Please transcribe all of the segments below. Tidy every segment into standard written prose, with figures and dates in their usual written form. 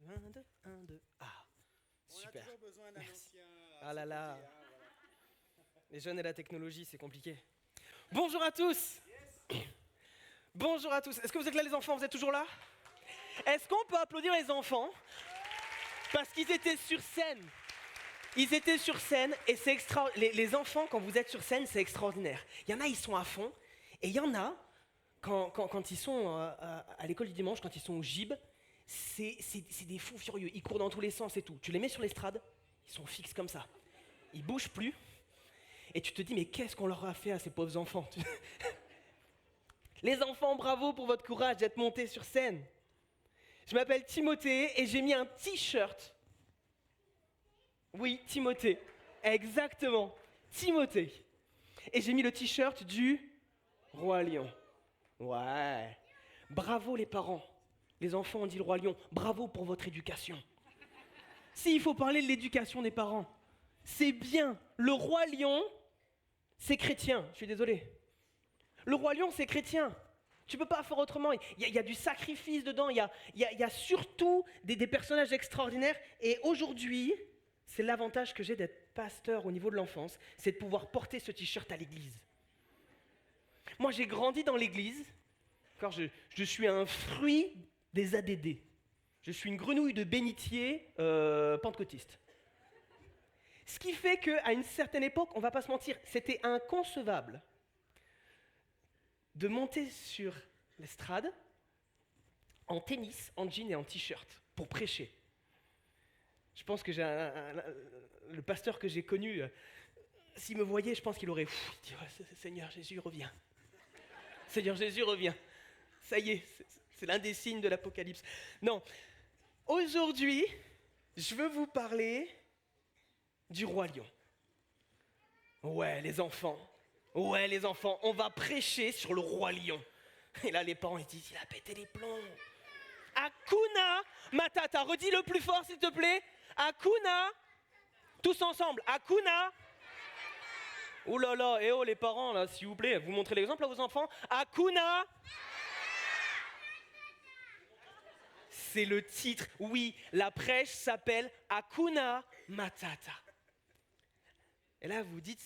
1, 2, 1, 2. Ah, super. On a toujours besoin d'un Merci. ancien. Ah là là. Côté, hein, voilà. Les jeunes et la technologie, c'est compliqué. Bonjour à tous. Bonjour à tous. Est-ce que vous êtes là les enfants? Vous êtes toujours là? Est-ce qu'on peut applaudir les enfants? Parce qu'ils étaient sur scène. Ils étaient sur scène et c'est extra. Les enfants, quand vous êtes sur scène, c'est extraordinaire. Il y en a, ils sont à fond. Et il y en a, quand ils sont à l'école du dimanche, quand ils sont au gym, c'est des fous furieux. Ils courent dans tous les sens et tout. Tu les mets sur l'estrade, ils sont fixes comme ça. Ils bougent plus. Et tu te dis, mais qu'est-ce qu'on leur a fait à ces pauvres enfants? Les enfants, bravo pour votre courage d'être montés sur scène. Je m'appelle Timothée et j'ai mis un t-shirt. Oui, Timothée. Exactement. Timothée. Et j'ai mis le t-shirt du Roi Lion. Ouais. Bravo les parents. Les enfants ont dit le Roi Lion. Bravo pour votre éducation. Si, il faut parler de l'éducation des parents. C'est bien. Le Roi Lion, c'est chrétien. Je suis désolé. Le Roi Lion, c'est chrétien. Tu peux pas faire autrement. Il y a du sacrifice dedans. Il y a surtout des personnages extraordinaires. Et aujourd'hui, c'est l'avantage que j'ai d'être pasteur au niveau de l'enfance, c'est de pouvoir porter ce t-shirt à l'église. Moi, j'ai grandi dans l'église. Je suis un fruit des ADD. Je suis une grenouille de bénitier pentecôtiste. Ce qui fait qu'à une certaine époque, on ne va pas se mentir, c'était inconcevable de monter sur l'estrade en tennis, en jean et en t-shirt pour prêcher. Je pense que le pasteur que j'ai connu, s'il me voyait, je pense qu'il aurait dit « Seigneur Jésus, reviens. Seigneur Jésus, reviens. » Ça y est, c'est l'un des signes de l'Apocalypse. Non, aujourd'hui, je veux vous parler du Roi Lion. Ouais, les enfants, on va prêcher sur le Roi Lion. Et là, les parents, ils disent « Il a pété les plombs. » Hakuna Matata, redis-le plus fort, s'il te plaît. Hakuna, tous ensemble, Hakuna. Oh là là, eh oh les parents, là, s'il vous plaît, vous montrez l'exemple à vos enfants. Hakuna. C'est le titre, oui, la prêche s'appelle Hakuna Matata. Et là, vous vous dites,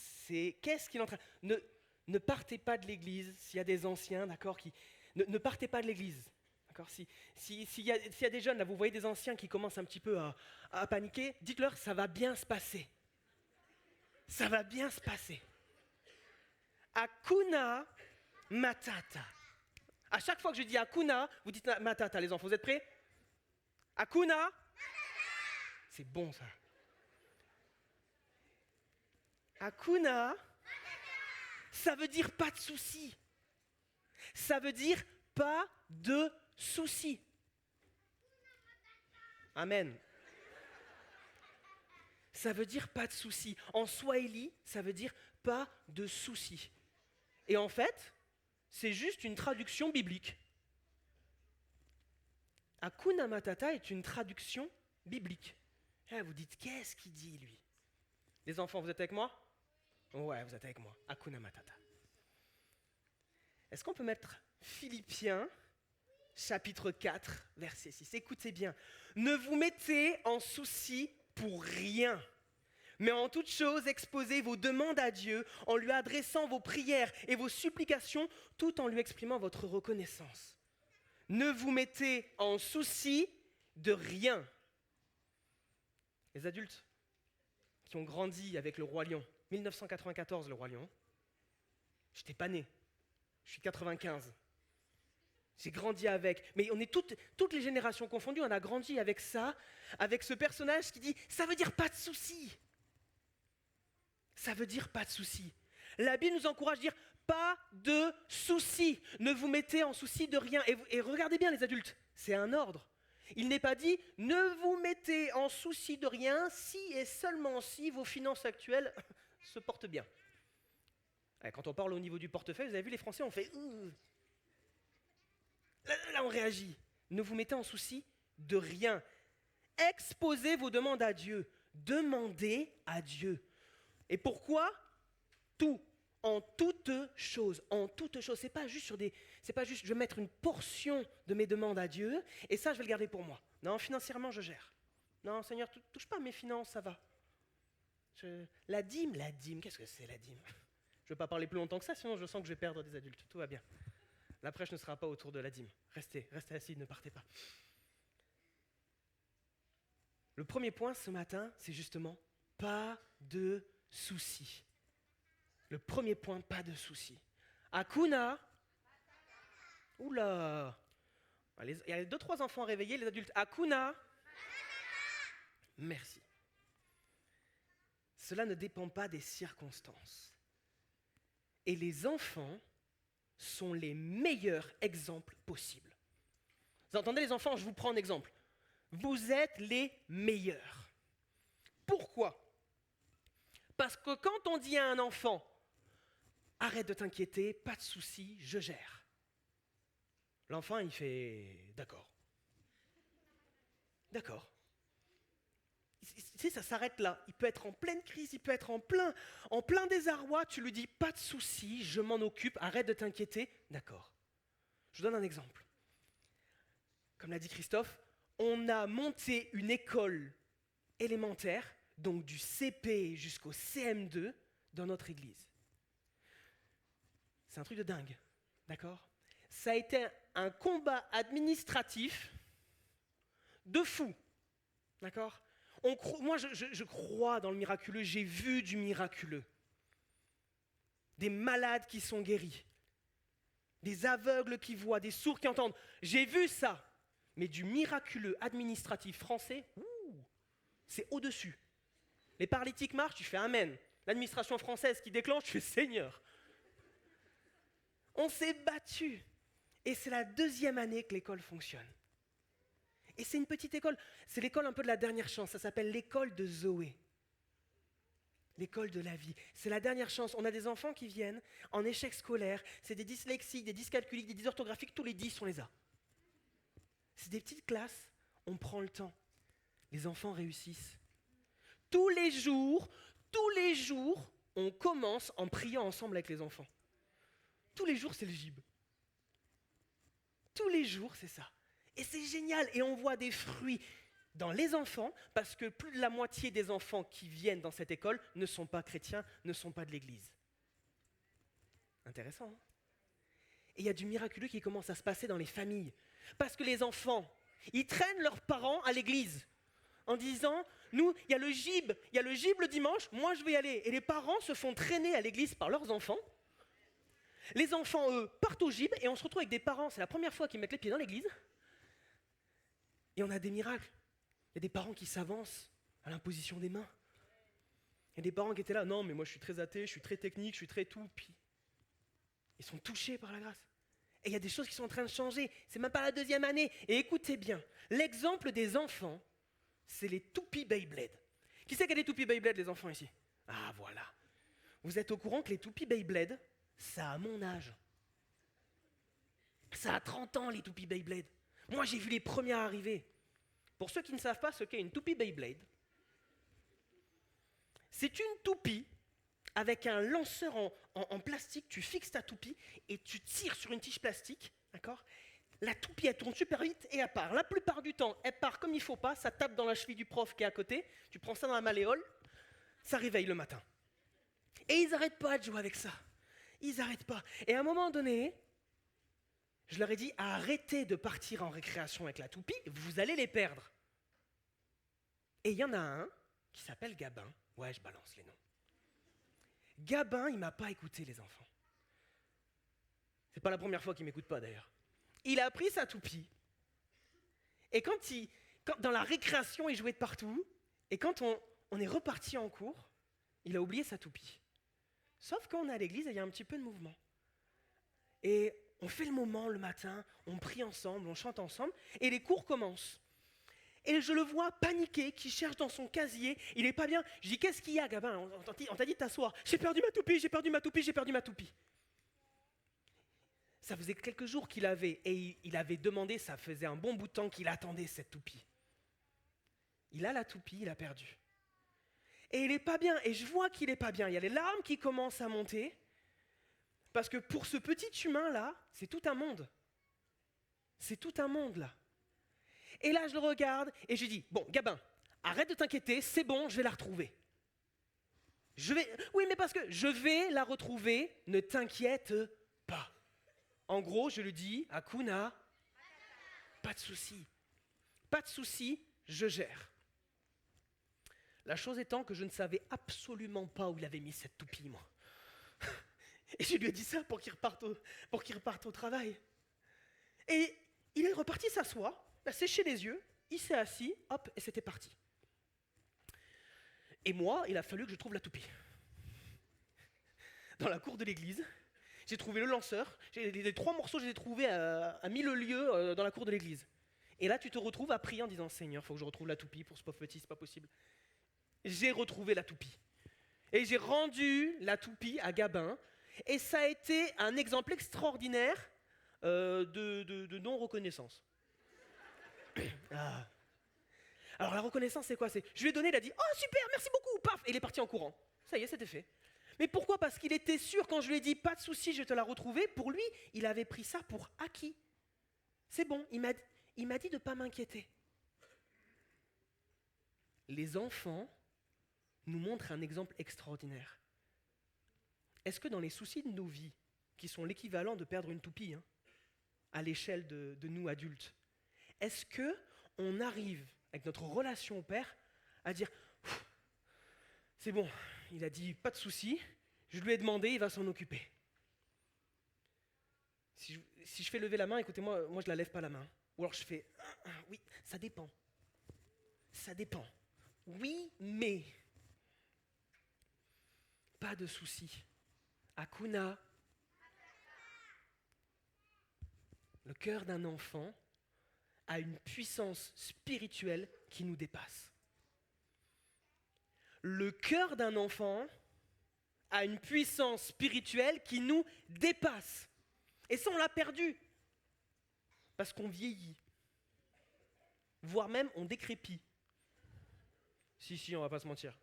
qu'est-ce qu'il est en train... Ne partez pas de l'église, s'il y a des anciens, d'accord, ne partez pas de l'église. D'accord, s'il y a des jeunes, là, vous voyez des anciens qui commencent un petit peu à paniquer, dites-leur, ça va bien se passer. Ça va bien se passer. Hakuna Matata. À chaque fois que je dis Hakuna, vous dites Matata, les enfants. Vous êtes prêts? Hakuna. C'est bon, ça. Hakuna, ça veut dire pas de soucis. Ça veut dire pas de soucis. Amen. Ça veut dire pas de soucis. En swahili, ça veut dire pas de soucis. Et en fait, c'est juste une traduction biblique. Hakuna Matata est une traduction biblique. Et là, vous dites, qu'est-ce qu'il dit, lui? Les enfants, vous êtes avec moi? Ouais, vous êtes avec moi. Hakuna Matata. Est-ce qu'on peut mettre Philippiens chapitre 4, verset 6. Écoutez bien. Ne vous mettez en souci pour rien, mais en toute chose, exposez vos demandes à Dieu en lui adressant vos prières et vos supplications, tout en lui exprimant votre reconnaissance. Ne vous mettez en souci de rien. Les adultes qui ont grandi avec le Roi Lion, 1994, le Roi Lion, j'étais pas né, je suis 95. J'ai grandi avec, mais on est toutes les générations confondues, on a grandi avec ça, avec ce personnage qui dit, ça veut dire pas de soucis. Ça veut dire pas de soucis. La Bible nous encourage à dire, pas de soucis. Ne vous mettez en souci de rien. Et regardez bien les adultes, c'est un ordre. Il n'est pas dit, ne vous mettez en souci de rien si et seulement si vos finances actuelles se portent bien. Quand on parle au niveau du portefeuille, vous avez vu les Français, on fait... Là, on réagit. Ne vous mettez en souci de rien. Exposez vos demandes à Dieu. Demandez à Dieu. Et pourquoi? Tout. En toutes choses. En toutes choses. C'est pas juste je vais mettre une portion de mes demandes à Dieu et ça, je vais le garder pour moi. Non, financièrement, je gère. Non, Seigneur, touche pas à mes finances, ça va. La dîme, qu'est-ce que c'est la dîme? Je ne veux pas parler plus longtemps que ça, sinon je sens que je vais perdre des adultes. Tout va bien. La prêche ne sera pas autour de la dîme. Restez assis, ne partez pas. Le premier point ce matin, c'est justement pas de soucis. Le premier point, pas de soucis. Hakuna. Oula. Il y a 2-3 enfants réveillés, les adultes. Hakuna. Merci. Cela ne dépend pas des circonstances. Et les enfants sont les meilleurs exemples possibles. Vous entendez les enfants, je vous prends un exemple. Vous êtes les meilleurs. Pourquoi? Parce que quand on dit à un enfant, arrête de t'inquiéter, pas de soucis, je gère. L'enfant, il fait, d'accord. D'accord. Tu sais, ça s'arrête là. Il peut être en pleine crise, il peut être en plein désarroi. Tu lui dis, pas de soucis, je m'en occupe, arrête de t'inquiéter. D'accord. Je vous donne un exemple. Comme l'a dit Christophe, on a monté une école élémentaire, donc du CP jusqu'au CM2, dans notre église. C'est un truc de dingue, d'accord? Ça a été un combat administratif de fou, d'accord? Moi, je crois dans le miraculeux, j'ai vu du miraculeux. Des malades qui sont guéris, des aveugles qui voient, des sourds qui entendent. J'ai vu ça, mais du miraculeux administratif français, c'est au-dessus. Les paralytiques marchent, tu fais Amen. L'administration française qui déclenche, tu fais Seigneur. On s'est battu. Et c'est la 2e année que l'école fonctionne. Et c'est une petite école. C'est l'école un peu de la dernière chance. Ça s'appelle l'école de Zoé. L'école de la vie. C'est la dernière chance. On a des enfants qui viennent en échec scolaire. C'est des dyslexiques, des dyscalculiques, des dysorthographiques. Tous les 10, on les a. C'est des petites classes. On prend le temps. Les enfants réussissent. Tous les jours, on commence en priant ensemble avec les enfants. Tous les jours, c'est le gib. Tous les jours, c'est ça. Et c'est génial. Et on voit des fruits dans les enfants, parce que plus de la moitié des enfants qui viennent dans cette école ne sont pas chrétiens, ne sont pas de l'église. Intéressant, hein? Et il y a du miraculeux qui commence à se passer dans les familles. Parce que les enfants, ils traînent leurs parents à l'église en disant, nous, il y a le gib le dimanche, moi je vais y aller. Et les parents se font traîner à l'église par leurs enfants. Les enfants, eux, partent au gib et on se retrouve avec des parents, c'est la première fois qu'ils mettent les pieds dans l'église. Et on a des miracles. Il y a des parents qui s'avancent à l'imposition des mains. Il y a des parents qui étaient là, non mais moi je suis très athée, je suis très technique, je suis très tout. Puis ils sont touchés par la grâce. Et il y a des choses qui sont en train de changer. C'est même pas la 2e année. Et écoutez bien, l'exemple des enfants, c'est les toupies Beyblade. Qui c'est qui a des toupies Beyblade, les enfants ici? Ah voilà. Vous êtes au courant que les toupies Beyblade, ça a mon âge. Ça a 30 ans, les toupies Beyblade. Moi, j'ai vu les premières arriver. Pour ceux qui ne savent pas ce qu'est une toupie Beyblade, c'est une toupie avec un lanceur en plastique. Tu fixes ta toupie et tu tires sur une tige plastique, d'accord? La toupie, elle tourne super vite et elle part. La plupart du temps, elle part comme il ne faut pas, ça tape dans la cheville du prof qui est à côté, tu prends ça dans la malléole, ça réveille le matin. Et ils n'arrêtent pas de jouer avec ça. Ils n'arrêtent pas. Et à un moment donné, je leur ai dit, arrêtez de partir en récréation avec la toupie, vous allez les perdre. Et il y en a un qui s'appelle Gabin. Ouais, je balance les noms. Gabin, il ne m'a pas écouté, les enfants. C'est pas la première fois qu'il ne m'écoute pas, d'ailleurs. Il a pris sa toupie. Et quand dans la récréation, il jouait de partout. Et quand on est reparti en cours, il a oublié sa toupie. Sauf qu'on est à l'église et il y a un petit peu de mouvement. Et on fait le moment le matin, on prie ensemble, on chante ensemble, et les cours commencent. Et je le vois paniquer, qui cherche dans son casier, il n'est pas bien. Je dis, qu'est-ce qu'il y a, Gabin? On t'a dit de t'asseoir. J'ai perdu ma toupie, j'ai perdu ma toupie, j'ai perdu ma toupie. Ça faisait quelques jours qu'il avait, et il avait demandé, ça faisait un bon bout de temps qu'il attendait cette toupie. Il a la toupie, il a perdu. Et il n'est pas bien, et je vois qu'il n'est pas bien. Il y a les larmes qui commencent à monter, parce que pour ce petit humain-là, c'est tout un monde. C'est tout un monde, là. Et là, je le regarde et je lui dis, bon, Gabin, arrête de t'inquiéter, c'est bon, je vais la retrouver. Oui, mais parce que je vais la retrouver, ne t'inquiète pas. En gros, je lui dis, Hakuna, pas de souci. Pas de souci, je gère. La chose étant que je ne savais absolument pas où il avait mis cette toupie, moi. Et je lui ai dit ça pour qu'il reparte au travail. Et il est reparti s'asseoir, il a séché les yeux, il s'est assis, hop, et c'était parti. Et moi, il a fallu que je trouve la toupie. Dans la cour de l'église, j'ai trouvé le lanceur, les 3 morceaux, je les ai trouvés à 1000 lieues dans la cour de l'église. Et là, tu te retrouves à prier en disant, Seigneur, il faut que je retrouve la toupie pour ce pauvre petit, c'est pas possible. J'ai retrouvé la toupie. Et j'ai rendu la toupie à Gabin. Et ça a été un exemple extraordinaire de non-reconnaissance. Ah. Alors la reconnaissance, c'est quoi? Je lui ai donné, il a dit « Oh super, merci beaucoup !» Paf, et il est parti en courant. Ça y est, c'était fait. Mais pourquoi? Parce qu'il était sûr, quand je lui ai dit « Pas de souci, je vais te la retrouver », pour lui, il avait pris ça pour acquis. C'est bon, il m'a dit de ne pas m'inquiéter. Les enfants nous montrent un exemple extraordinaire. Est-ce que dans les soucis de nos vies, qui sont l'équivalent de perdre une toupie, à l'échelle de nous adultes, est-ce qu'on arrive, avec notre relation au Père, à dire « C'est bon, il a dit pas de souci, je lui ai demandé, il va s'en occuper. » Si je fais lever la main, écoutez-moi, moi je la lève pas la main. Ou alors je fais « Oui, ça dépend. Ça dépend. Oui, mais... » Pas de souci. Hakuna. Le cœur d'un enfant a une puissance spirituelle qui nous dépasse. Le cœur d'un enfant a une puissance spirituelle qui nous dépasse. Et ça, on l'a perdu. Parce qu'on vieillit. Voire même, on décrépit. Si, on va pas se mentir.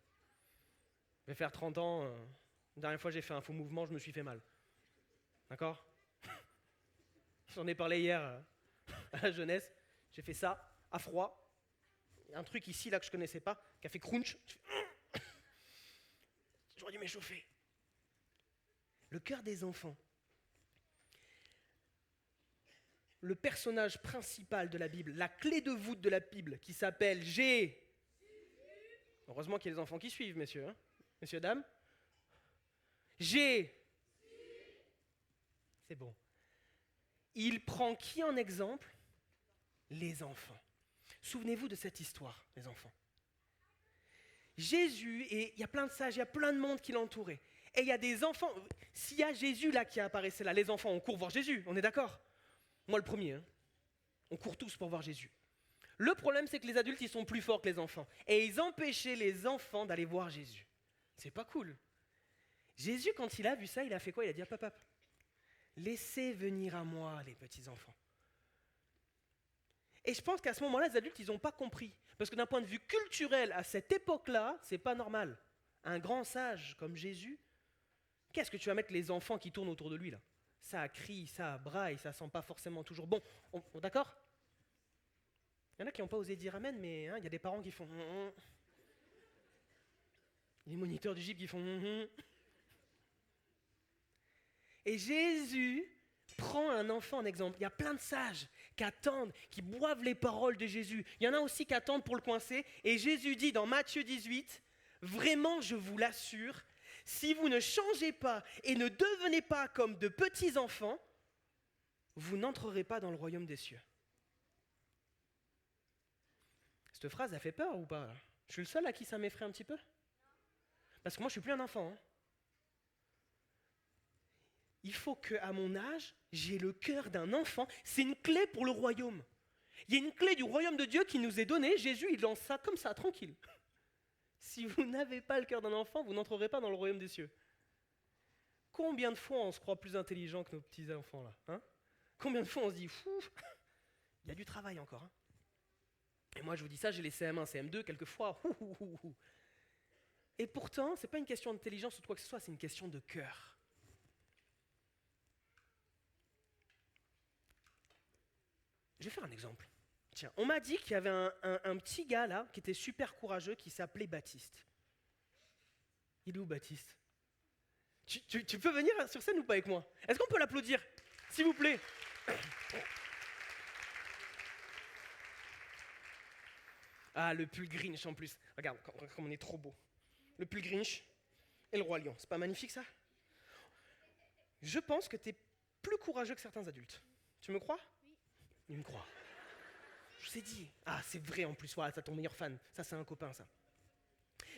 Je vais faire 30 ans. La dernière fois, j'ai fait un faux mouvement, je me suis fait mal. D'accord? J'en ai parlé hier à la jeunesse. J'ai fait ça, à froid. Il y a un truc ici, là, que je ne connaissais pas, qui a fait crunch. J'aurais dû m'échauffer. Le cœur des enfants. Le personnage principal de la Bible, la clé de voûte de la Bible, qui s'appelle Jésus. Heureusement qu'il y a des enfants qui suivent, messieurs. Messieurs, dames. Jésus. C'est bon. Il prend qui en exemple? Les enfants. Souvenez-vous de cette histoire, les enfants. Jésus, et il y a plein de sages, il y a plein de monde qui l'entourait. Et il y a des enfants, s'il y a Jésus là qui apparaissait là, les enfants, on court voir Jésus, on est d'accord? Moi le premier, on court tous pour voir Jésus. Le problème, c'est que les adultes, ils sont plus forts que les enfants. Et ils empêchaient les enfants d'aller voir Jésus. C'est pas cool. Jésus, quand il a vu ça, il a fait quoi? Il a dit, hop, laissez venir à moi les petits enfants. Et je pense qu'à ce moment-là, les adultes, ils n'ont pas compris. Parce que d'un point de vue culturel, à cette époque-là, c'est pas normal. Un grand sage comme Jésus, qu'est-ce que tu vas mettre les enfants qui tournent autour de lui là? Ça crie, ça braille, ça sent pas forcément toujours bon. D'accord? Il y en a qui n'ont pas osé dire amen, mais il y a des parents qui font les moniteurs du GIP qui font Et Jésus prend un enfant en exemple. Il y a plein de sages qui attendent, qui boivent les paroles de Jésus. Il y en a aussi qui attendent pour le coincer. Et Jésus dit dans Matthieu 18, « Vraiment, je vous l'assure, si vous ne changez pas et ne devenez pas comme de petits enfants, vous n'entrerez pas dans le royaume des cieux. » Cette phrase, elle fait peur ou pas? Je suis le seul à qui ça m'effraie un petit peu? Parce que moi, je ne suis plus un enfant. Il faut qu'à mon âge, j'ai le cœur d'un enfant. C'est une clé pour le royaume. Il y a une clé du royaume de Dieu qui nous est donnée. Jésus, il lance ça comme ça, tranquille. Si vous n'avez pas le cœur d'un enfant, vous n'entrerez pas dans le royaume des cieux. Combien de fois on se croit plus intelligent que nos petits-enfants là, Combien de fois on se dit, fou, il y a du travail encore. Et moi, je vous dis ça, j'ai les CM1, CM2, quelquefois. Et pourtant, ce n'est pas une question d'intelligence ou de quoi que ce soit, c'est une question de cœur. Je vais faire un exemple. Tiens, on m'a dit qu'il y avait un petit gars là qui était super courageux qui s'appelait Baptiste. Il est où Baptiste? Tu peux venir sur scène ou pas avec moi? Est-ce qu'on peut l'applaudir? S'il vous plaît. Ah, le pull Grinch en plus. Regarde comme on est trop beau. Le pull Grinch et le roi lion. C'est pas magnifique ça? Je pense que tu es plus courageux que certains adultes. Tu me crois? Oui. Il me croit. Je vous ai dit. Ah, c'est vrai en plus. Voilà, c'est ton meilleur fan. Ça, c'est un copain, ça.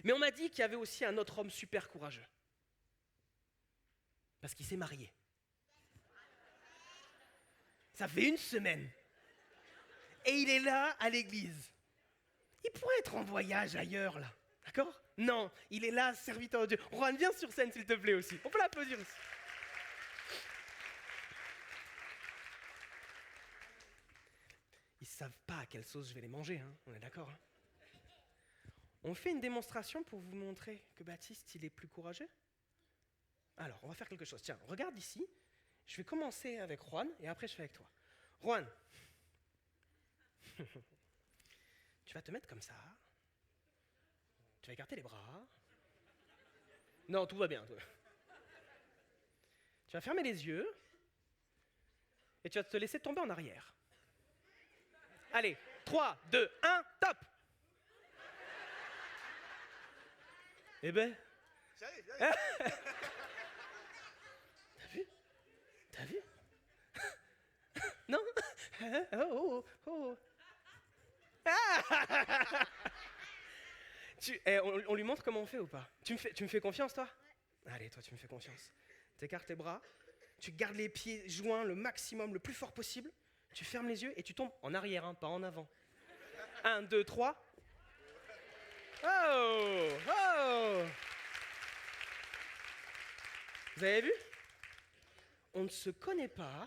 Mais on m'a dit qu'il y avait aussi un autre homme super courageux. Parce qu'il s'est marié. Ça fait 1 semaine. Et il est là à l'église. Il pourrait être en voyage ailleurs, là. D'accord? Non, il est là, serviteur de Dieu. Juan, viens sur scène, s'il te plaît, aussi. On peut l'applaudir aussi. Ils ne savent pas à quelle sauce je vais les manger, hein. On est d'accord, hein? On fait une démonstration pour vous montrer que Baptiste, il est plus courageux? Alors, on va faire quelque chose. Tiens, regarde ici. Je vais commencer avec Juan et après je fais avec toi. Juan, tu vas te mettre comme ça. Tu vas écarter les bras. Non, tout va bien. Toi. Tu vas fermer les yeux et tu vas te laisser tomber en arrière. Allez, 3, 2, 1, top! Eh ben... J'arrive. T'as vu? Non? Oh. Ah on lui montre comment on fait ou pas? Tu me fais confiance, toi? Ouais. Allez, toi, tu me fais confiance. T'écartes tes bras, tu gardes les pieds joints le maximum, le plus fort possible, tu fermes les yeux et tu tombes en arrière, hein, pas en avant. 1, 2, 3. Oh! Vous avez vu? On ne se connaît pas.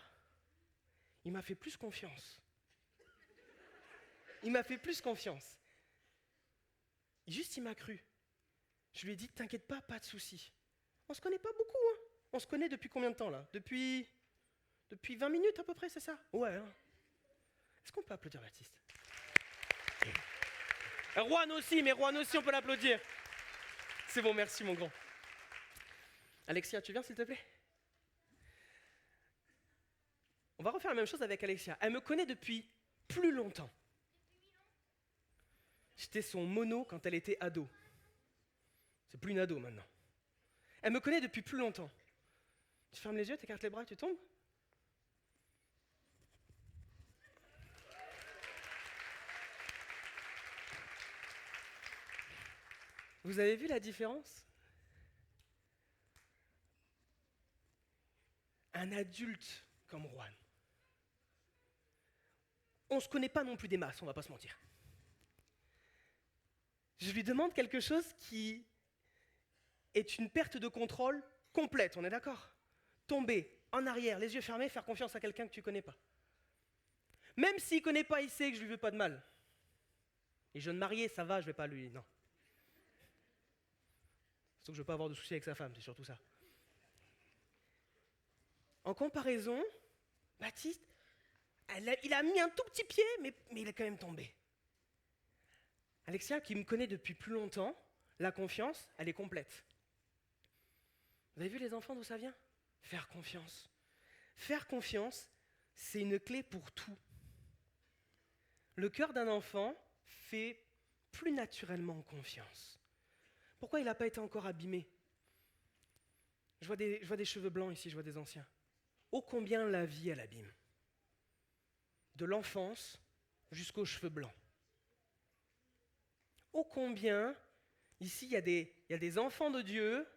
Il m'a fait plus confiance. Juste, il m'a cru. Je lui ai dit, t'inquiète pas de souci. On se connaît pas beaucoup, hein. On se connaît depuis combien de temps, là? Depuis 20 minutes, à peu près, c'est ça? Ouais, hein. Est-ce qu'on peut applaudir Baptiste? Juan aussi, on peut l'applaudir. C'est bon, merci, mon grand. Alexia, tu viens, s'il te plaît? On va refaire la même chose avec Alexia. Elle me connaît depuis plus longtemps. J'étais son mono quand elle était ado. C'est plus une ado maintenant. Elle me connaît depuis plus longtemps. Tu fermes les yeux, t'écartes les bras et tu tombes? Vous avez vu la différence? Un adulte comme Juan. On ne se connaît pas non plus des masses, on ne va pas se mentir. Je lui demande quelque chose qui est une perte de contrôle complète, on est d'accord? Tomber en arrière, les yeux fermés, faire confiance à quelqu'un que tu ne connais pas. Même s'il ne connaît pas, il sait que je ne lui veux pas de mal. Les jeunes mariés, ça va, je ne vais pas lui... Non. Sauf que je ne veux pas avoir de soucis avec sa femme, c'est surtout ça. En comparaison, Baptiste, il a mis un tout petit pied, mais il est quand même tombé. Alexia, qui me connaît depuis plus longtemps, la confiance, elle est complète. Vous avez vu les enfants d'où ça vient? Faire confiance. Faire confiance, c'est une clé pour tout. Le cœur d'un enfant fait plus naturellement confiance. Pourquoi il n'a pas été encore abîmé? Je vois des cheveux blancs ici, je vois des anciens. Ô combien la vie, elle abîme. De l'enfance jusqu'aux cheveux blancs. Ô combien, ici, il y a des enfants de Dieu,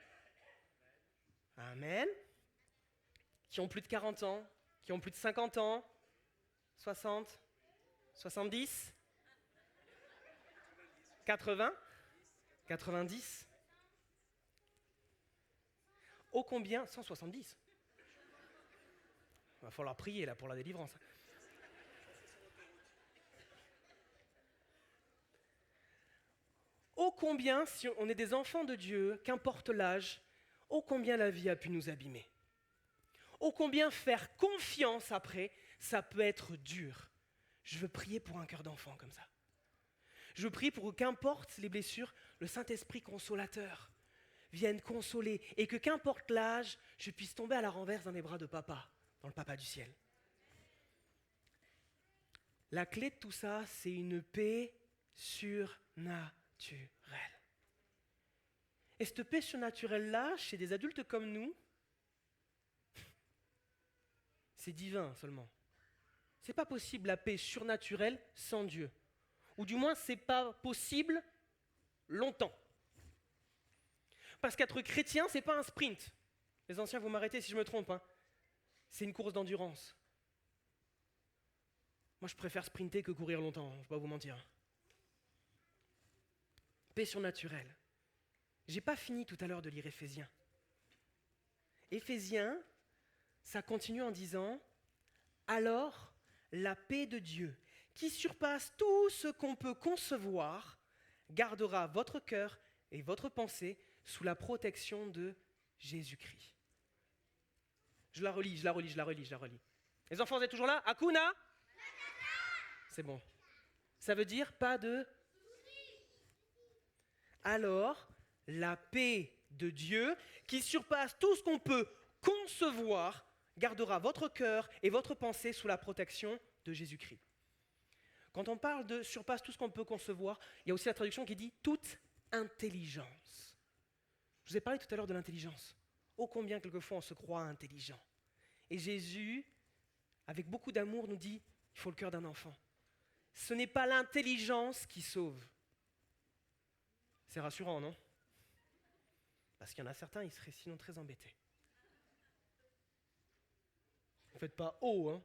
amen, qui ont plus de 40 ans, qui ont plus de 50 ans, 60, 70, 80, 90. Ô combien, 170. Il va falloir prier là pour la délivrance. Ô combien, si on est des enfants de Dieu, qu'importe l'âge, ô combien la vie a pu nous abîmer. Ô combien faire confiance après, ça peut être dur. Je veux prier pour un cœur d'enfant comme ça. Je veux prier pour que, qu'importe les blessures, le Saint-Esprit consolateur vienne consoler et que qu'importe l'âge, je puisse tomber à la renverse dans les bras de papa, dans le papa du ciel. La clé de tout ça, c'est une paix surnaturelle. Et cette paix surnaturelle-là, chez des adultes comme nous, c'est divin seulement. C'est pas possible la paix surnaturelle sans Dieu. Ou du moins, c'est pas possible longtemps. Parce qu'être chrétien, c'est pas un sprint. Les anciens, vous m'arrêtez si je me trompe. C'est une course d'endurance. Moi, je préfère sprinter que courir longtemps, je ne vais pas vous mentir. Paix surnaturelle. J'ai pas fini tout à l'heure de lire Éphésiens. Éphésiens, ça continue en disant « Alors, la paix de Dieu, qui surpasse tout ce qu'on peut concevoir, gardera votre cœur et votre pensée sous la protection de Jésus-Christ. » Je la relis. Les enfants, vous êtes toujours là? Hakuna? C'est bon. Ça veut dire pas de... Alors, la paix de Dieu, qui surpasse tout ce qu'on peut concevoir, gardera votre cœur et votre pensée sous la protection de Jésus-Christ. Quand on parle de surpasse tout ce qu'on peut concevoir, il y a aussi la traduction qui dit toute intelligence. Je vous ai parlé tout à l'heure de l'intelligence. Ô combien quelquefois on se croit intelligent. Et Jésus, avec beaucoup d'amour, nous dit, il faut le cœur d'un enfant. Ce n'est pas l'intelligence qui sauve. C'est rassurant, non? Parce qu'il y en a certains, ils seraient sinon très embêtés. Ne faites pas « oh », hein.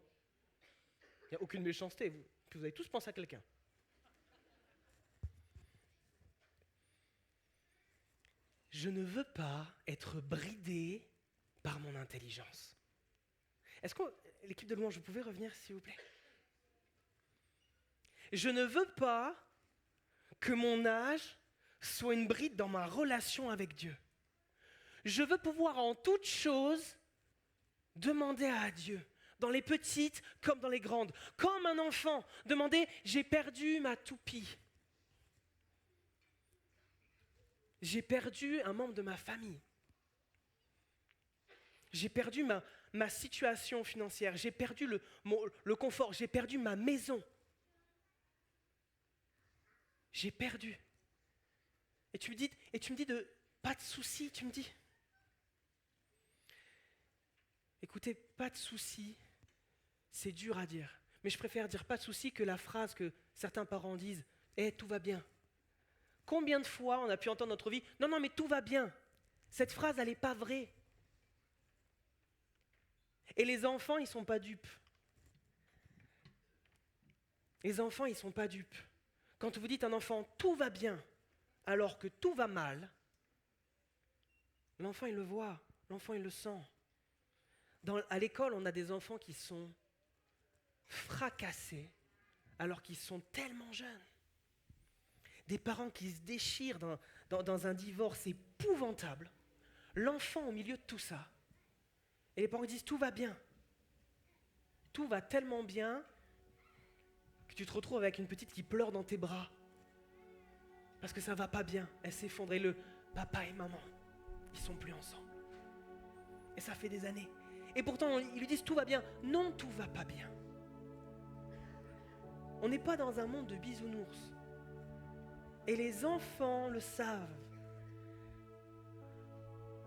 Il n'y a aucune méchanceté. Vous avez tous pensé à quelqu'un. Je ne veux pas être bridé par mon intelligence. Est-ce que l'équipe de louange, vous pouvez revenir, s'il vous plaît? Je ne veux pas que mon âge soit une bride dans ma relation avec Dieu. Je veux pouvoir en toute chose demander à Dieu, dans les petites comme dans les grandes, comme un enfant, demander « j'ai perdu ma toupie ». J'ai perdu un membre de ma famille. J'ai perdu ma situation financière. J'ai perdu le confort. J'ai perdu ma maison. J'ai perdu. Et tu me dis de pas de soucis, tu me dis. Écoutez, pas de soucis, c'est dur à dire. Mais je préfère dire pas de soucis que la phrase que certains parents disent « tout va bien ». Combien de fois on a pu entendre dans notre vie « Non, mais tout va bien ». Cette phrase, elle n'est pas vraie. Et les enfants, ils ne sont pas dupes. Les enfants, ils ne sont pas dupes. Quand vous dites à un enfant « tout va bien », alors que tout va mal, l'enfant, il le voit, l'enfant, il le sent. À l'école, on a des enfants qui sont fracassés alors qu'ils sont tellement jeunes. Des parents qui se déchirent dans un divorce épouvantable. L'enfant au milieu de tout ça. Et les parents disent « tout va bien ». Tout va tellement bien que tu te retrouves avec une petite qui pleure dans tes bras. Parce que ça ne va pas bien. Elle s'effondre. Et le papa et maman, ils ne sont plus ensemble. Et ça fait des années. Et pourtant, ils lui disent « tout va bien ». Non, tout ne va pas bien. On n'est pas dans un monde de bisounours. Et les enfants le savent.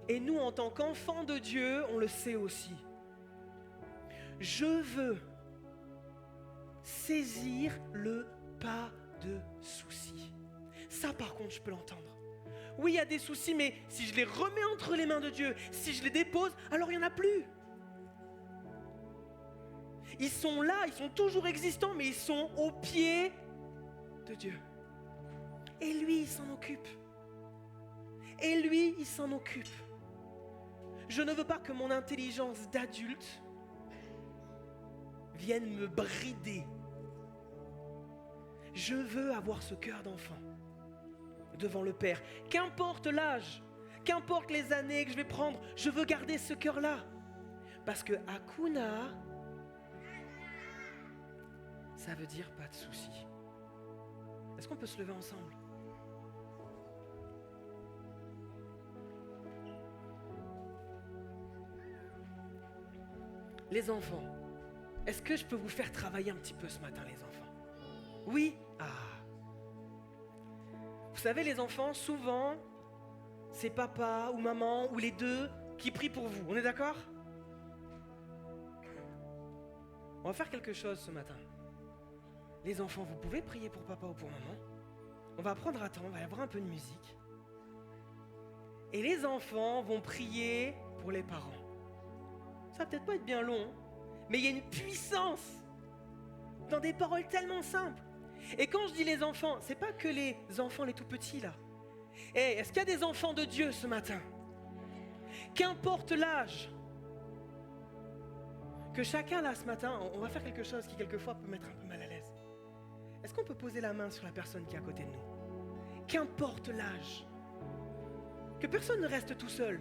Et nous, en tant qu'enfants de Dieu, on le sait aussi. Je veux saisir le pas de souci. Ça, par contre, je peux l'entendre. Oui, il y a des soucis, mais si je les remets entre les mains de Dieu, si je les dépose, alors il n'y en a plus. Ils sont là, ils sont toujours existants, mais ils sont au pied de Dieu. Et lui, il s'en occupe. Et lui, il s'en occupe. Je ne veux pas que mon intelligence d'adulte vienne me brider. Je veux avoir ce cœur d'enfant devant le Père. Qu'importe l'âge, qu'importe les années que je vais prendre, je veux garder ce cœur-là. Parce que Hakuna, ça veut dire pas de soucis. Est-ce qu'on peut se lever ensemble? Les enfants, est-ce que je peux vous faire travailler un petit peu ce matin, les enfants? Oui? Ah. Vous savez, les enfants, souvent, c'est papa ou maman ou les deux qui prient pour vous. On est d'accord? On va faire quelque chose ce matin. Les enfants, vous pouvez prier pour papa ou pour maman. On va prendre un temps, on va y avoir un peu de musique. Et les enfants vont prier pour les parents. Ça va peut-être pas être bien long, mais il y a une puissance dans des paroles tellement simples. Et quand je dis les enfants, c'est pas que les enfants, les tout petits là. Est-ce qu'il y a des enfants de Dieu ce matin? Qu'importe l'âge, que chacun là ce matin, on va faire quelque chose qui quelquefois peut mettre un peu mal à l'aise. Est-ce qu'on peut poser la main sur la personne qui est à côté de nous? Qu'importe l'âge, que personne ne reste tout seul.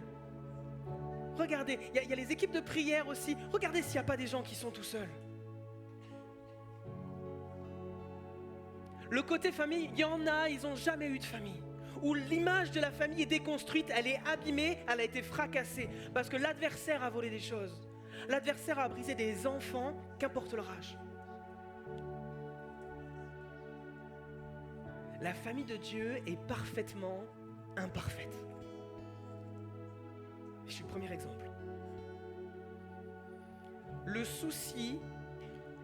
Regardez, il y a les équipes de prière aussi. Regardez s'il n'y a pas des gens qui sont tout seuls. Le côté famille, il y en a, ils n'ont jamais eu de famille. Où l'image de la famille est déconstruite, elle est abîmée, elle a été fracassée. Parce que l'adversaire a volé des choses. L'adversaire a brisé des enfants, qu'importe leur âge. La famille de Dieu est parfaitement imparfaite. Je suis le premier exemple. Le souci,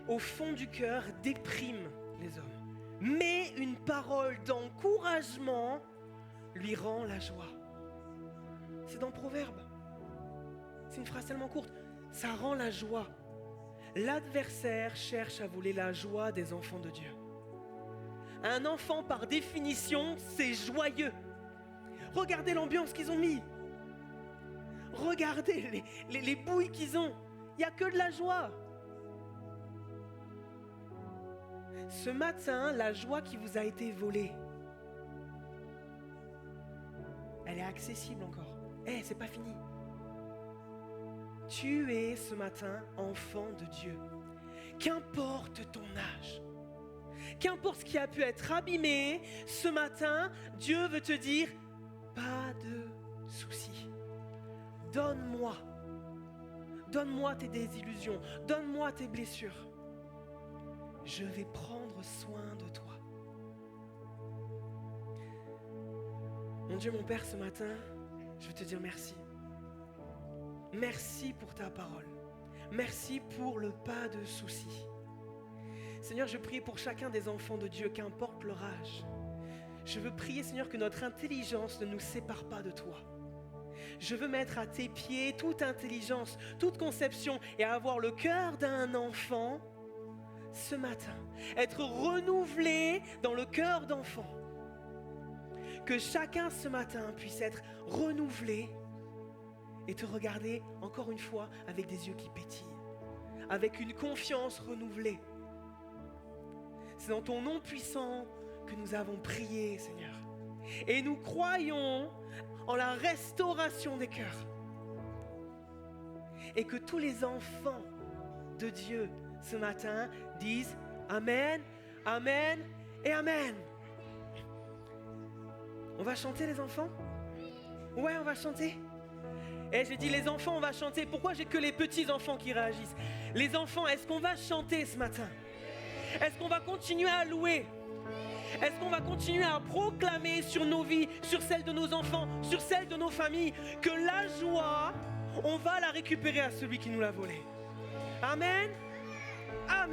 au fond du cœur, déprime les hommes. Mais une parole d'encouragement lui rend la joie. C'est dans Proverbe. C'est une phrase tellement courte. Ça rend la joie. L'adversaire cherche à voler la joie des enfants de Dieu. Un enfant, par définition, c'est joyeux. Regardez l'ambiance qu'ils ont mis. Regardez les bouilles qu'ils ont. Il n'y a que de la joie. Ce matin, la joie qui vous a été volée, elle est accessible encore. C'est pas fini. Tu es ce matin enfant de Dieu. Qu'importe ton âge, qu'importe ce qui a pu être abîmé, ce matin, Dieu veut te dire, pas de soucis. Donne-moi tes désillusions, donne-moi tes blessures. Je vais prendre soin de toi. Mon Dieu, mon Père, ce matin, je veux te dire merci. Merci pour ta parole. Merci pour le pas de soucis. Seigneur, je prie pour chacun des enfants de Dieu, qu'importe leur âge. Je veux prier, Seigneur, que notre intelligence ne nous sépare pas de toi. Je veux mettre à tes pieds toute intelligence, toute conception et avoir le cœur d'un enfant ce matin. Être renouvelé dans le cœur d'enfant. Que chacun ce matin puisse être renouvelé et te regarder encore une fois avec des yeux qui pétillent, avec une confiance renouvelée. C'est dans ton nom puissant que nous avons prié, Seigneur. Et nous croyons en la restauration des cœurs. Et que tous les enfants de Dieu ce matin disent Amen, Amen et Amen. On va chanter les enfants? Ouais, on va chanter. Et j'ai dit les enfants, on va chanter. Pourquoi j'ai que les petits enfants qui réagissent? Les enfants, est-ce qu'on va chanter ce matin? Est-ce qu'on va continuer à louer? Est-ce qu'on va continuer à proclamer sur nos vies, sur celles de nos enfants, sur celles de nos familles, que la joie, on va la récupérer à celui qui nous l'a volée? Amen. Amen.